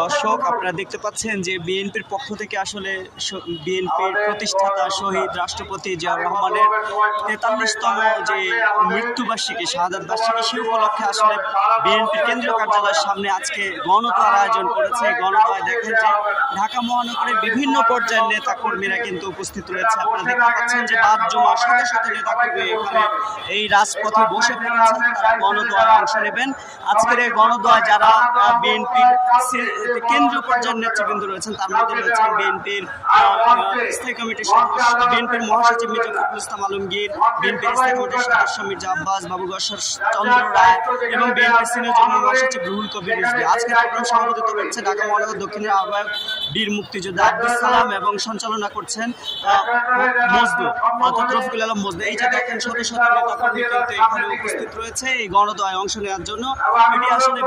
দর্শক, আপনারা দেখতে পাচ্ছেন যে বিএনপির পক্ষ থেকে আসলে বিএনপির প্রতিষ্ঠাতা শহীদ রাষ্ট্রপতি জিয়াউর রহমানের ৪৩তম যে মৃত্যুবার্ষিকী, শাহাদাত বার্ষিকী, সে উপলক্ষে আসলে বিএনপির কেন্দ্রীয় কার্যালয়ের সামনে আজকে গণদোয়ার আয়োজন করেছে। গণদোয়ায় দেখেন যে ঢাকা মহানগরের বিভিন্ন পর্যায়ের নেতা কর্মীরা কিন্তু উপস্থিত রয়েছে। আপনারা দেখতে পাচ্ছেন যে বাদ জমা শত শত নেতা কর্মী এখানে এই রাজপথে বসে পড়েছেন, তারা গণদোয়ায় অংশ নেবেন। আজকের এই গণদোয়ায় যারা বিএনপির কেন্দ্রীয় পর্যায়ের নেতৃবৃন্দ রয়েছেন, তার মধ্যে রয়েছেন বিএনপির স্থায়ী কমিটির সদস্য, বিএনপির মহাসচিব মির্জা ফখরুল ইসলাম আলমগীর, বিএনপির স্থায়ী কমিটির সদস্য মির্জা আব্বাস, বাবু বশর চন্দ্র রায় এবং বিএনপির সিনিয়র যুগ্ম মহাসচিব রুহুল কবির রিজভী। আজকের প্রোগ্রাম সভাপতিত্ব করছে ঢাকা মহানগর দক্ষিণের আহ্বায়ক বীর মুক্তিযোদ্ধা আব্দুল সালাম এবং সঞ্চালনা করছেন মজদুর অর্থাৎ রফিকুল আলম মজদুর। এই যে দেখেন শত শত নেতা কর্মী কিন্তু এখানে উপস্থিত রয়েছে এই গণদোয়ায় অংশ নেওয়ার জন্য। এটি আসলে